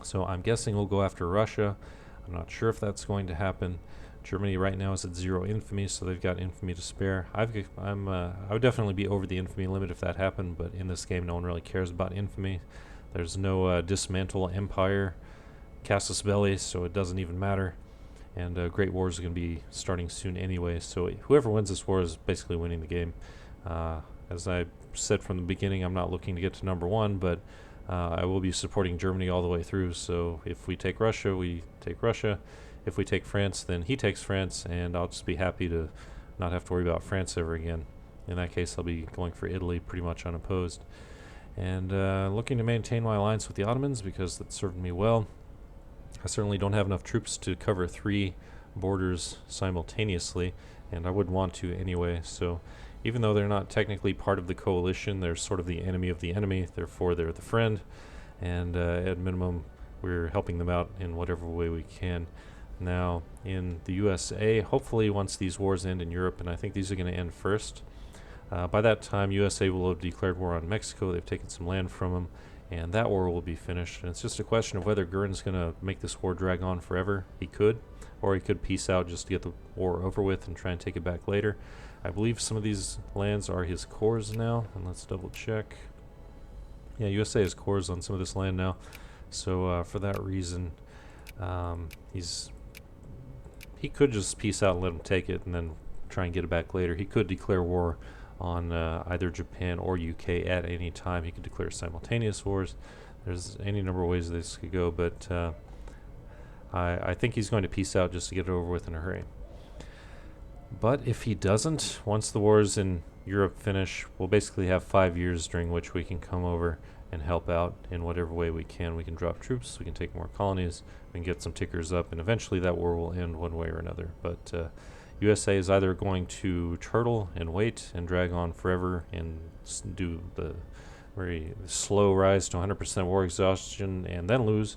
So I'm guessing we'll go after Russia. I'm not sure if that's going to happen. Germany right now is at 0 infamy, so they've got infamy to spare. I would definitely be over the infamy limit if that happened, but in this game, no one really cares about infamy. There's no dismantle empire, casus belli, so it doesn't even matter. And Great Wars is going to be starting soon anyway, so whoever wins this war is basically winning the game. As I said from the beginning, I'm not looking to get to number 1, but I will be supporting Germany all the way through, so if we take Russia, we take Russia. If we take France, then he takes France, and I'll just be happy to not have to worry about France ever again. In that case, I'll be going for Italy pretty much unopposed. And looking to maintain my alliance with the Ottomans because that served me well. I certainly don't have enough troops to cover 3 borders simultaneously, and I wouldn't want to anyway, so even though they're not technically part of the coalition, they're sort of the enemy of the enemy, therefore they're the friend, and at minimum we're helping them out in whatever way we can. Now, in the USA, hopefully once these wars end in Europe, and I think these are going to end first, by that time USA will have declared war on Mexico. They've taken some land from them, and that war will be finished. And it's just a question of whether Gurn's going to make this war drag on forever. He could, or he could peace out just to get the war over with and try and take it back later. I believe some of these lands are his cores now, and let's double check. Yeah, USA has cores on some of this land now, so for that reason, he could just peace out and let him take it and then try and get it back later. He could declare war on either Japan or UK at any time. He could declare simultaneous wars. There's any number of ways this could go, but I think he's going to peace out just to get it over with in a hurry. But if he doesn't, once the wars in Europe finish, we'll basically have 5 years during which we can come over and help out in whatever way we can. We can drop troops, we can take more colonies, we can get some tickers up, and eventually that war will end one way or another. But USA is either going to turtle and wait and drag on forever and do the very slow rise to 100% war exhaustion and then lose,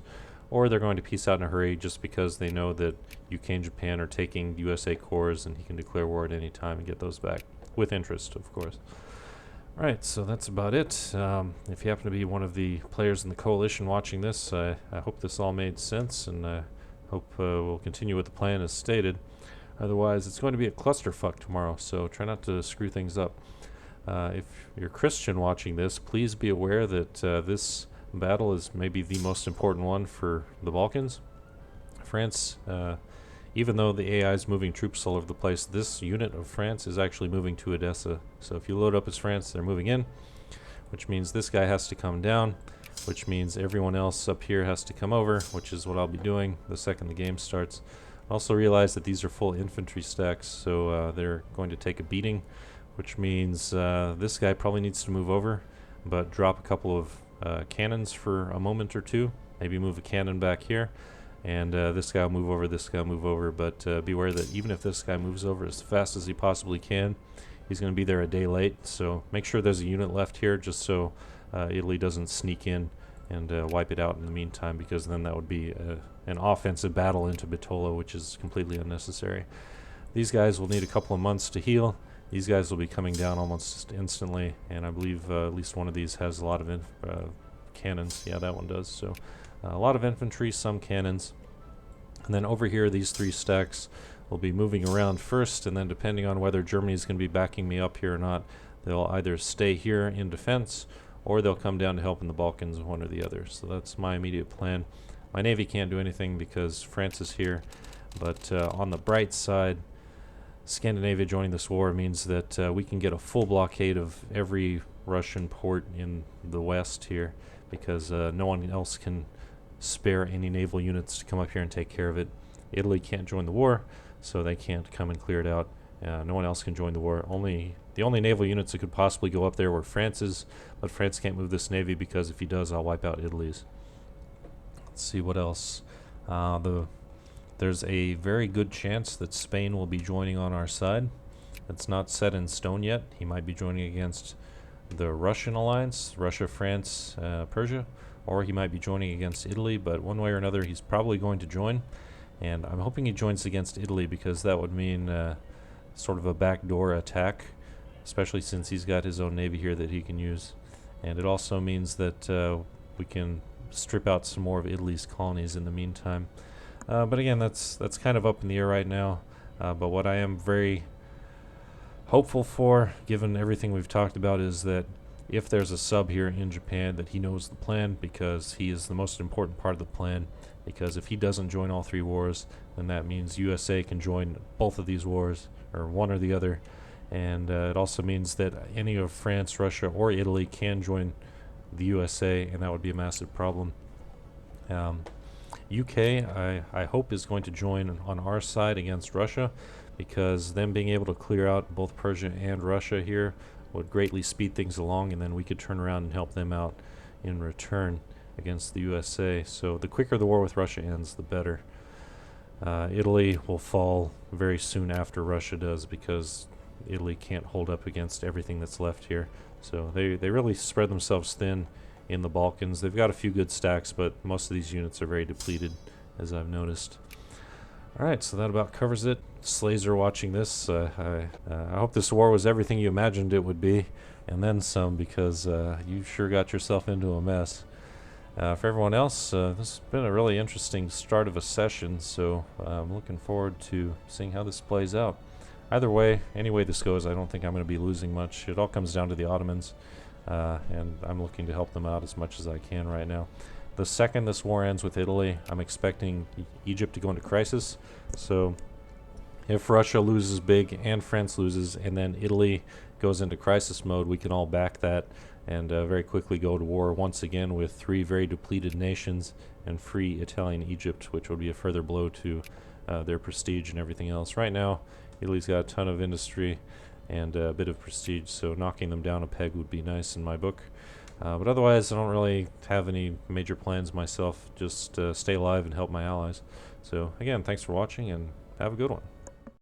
or they're going to peace out in a hurry just because they know that UK and Japan are taking USA cores and he can declare war at any time and get those back, with interest, of course. Right, so that's about it. If you happen to be one of the players in the coalition watching this, I hope this all made sense, and I hope we'll continue with the plan as stated. Otherwise, it's going to be a clusterfuck tomorrow, so try not to screw things up. If you're Christian watching this, please be aware that this battle is maybe the most important one for the Balkans. France, even though the AI is moving troops all over the place, this unit of France is actually moving to Odessa. So if you load up as France, they're moving in, which means this guy has to come down, which means everyone else up here has to come over, which is what I'll be doing the second the game starts. Also realize that these are full infantry stacks, so they're going to take a beating, which means this guy probably needs to move over, but drop a couple of cannons for a moment or two, maybe move a cannon back here, and this guy will move over, this guy will move over, but beware that even if this guy moves over as fast as he possibly can, he's going to be there a day late, so make sure there's a unit left here just so Italy doesn't sneak in and wipe it out in the meantime, because then that would be an offensive battle into Bitola, which is completely unnecessary. These guys will need a couple of months to heal. These guys will be coming down almost instantly, and I believe at least one of these has a lot of cannons. Yeah, that one does. So a lot of infantry, some cannons. And then over here, these 3 stacks will be moving around first, and then depending on whether Germany is going to be backing me up here or not, they'll either stay here in defense, or they'll come down to help in the Balkans, one or the other. So that's my immediate plan. My navy can't do anything because France is here, but on the bright side, Scandinavia joining this war means that we can get a full blockade of every Russian port in the west here, because no one else can spare any naval units to come up here and take care of it. Italy can't join the war, so they can't come and clear it out. No one else can join the war. The only naval units that could possibly go up there were France's, but France can't move this navy because if he does, I'll wipe out Italy's. Let's see what else. There's a very good chance that Spain will be joining on our side. It's not set in stone yet. He might be joining against the Russian alliance, Russia, France, Persia, or he might be joining against Italy, but one way or another he's probably going to join, and I'm hoping he joins against Italy because that would mean sort of a backdoor attack, especially since he's got his own navy here that he can use. And it also means that we can strip out some more of Italy's colonies in the meantime. But again, that's kind of up in the air right now. But what I am very hopeful for, given everything we've talked about, is that if there's a sub here in Japan, that he knows the plan, because he is the most important part of the plan. Because if he doesn't join all 3 wars, then that means USA can join both of these wars, or one or the other. And it also means that any of France, Russia, or Italy can join the USA, and that would be a massive problem. UK, I hope, is going to join on our side against Russia, because them being able to clear out both Persia and Russia here would greatly speed things along, and then we could turn around and help them out in return against the USA. So the quicker the war with Russia ends, the better. Italy will fall very soon after Russia does, because Italy can't hold up against everything that's left here. So they really spread themselves thin in the Balkans. They've got a few good stacks, but most of these units are very depleted, as I've noticed. Alright, so that about covers it. Slayzer watching this. I hope this war was everything you imagined it would be, and then some, because you sure got yourself into a mess. For everyone else, this has been a really interesting start of a session, so I'm looking forward to seeing how this plays out. Either way, any way this goes, I don't think I'm going to be losing much. It all comes down to the Ottomans, and I'm looking to help them out as much as I can right now. The second this war ends with Italy, I'm expecting Egypt to go into crisis. So if Russia loses big and France loses, and then Italy goes into crisis mode, we can all back that and very quickly go to war once again with 3 very depleted nations and free Italian Egypt, which would be a further blow to their prestige and everything else. Right now, Italy's got a ton of industry and a bit of prestige, so knocking them down a peg would be nice in my book. But otherwise, I don't really have any major plans myself, just stay alive and help my allies. So again, thanks for watching, and have a good one.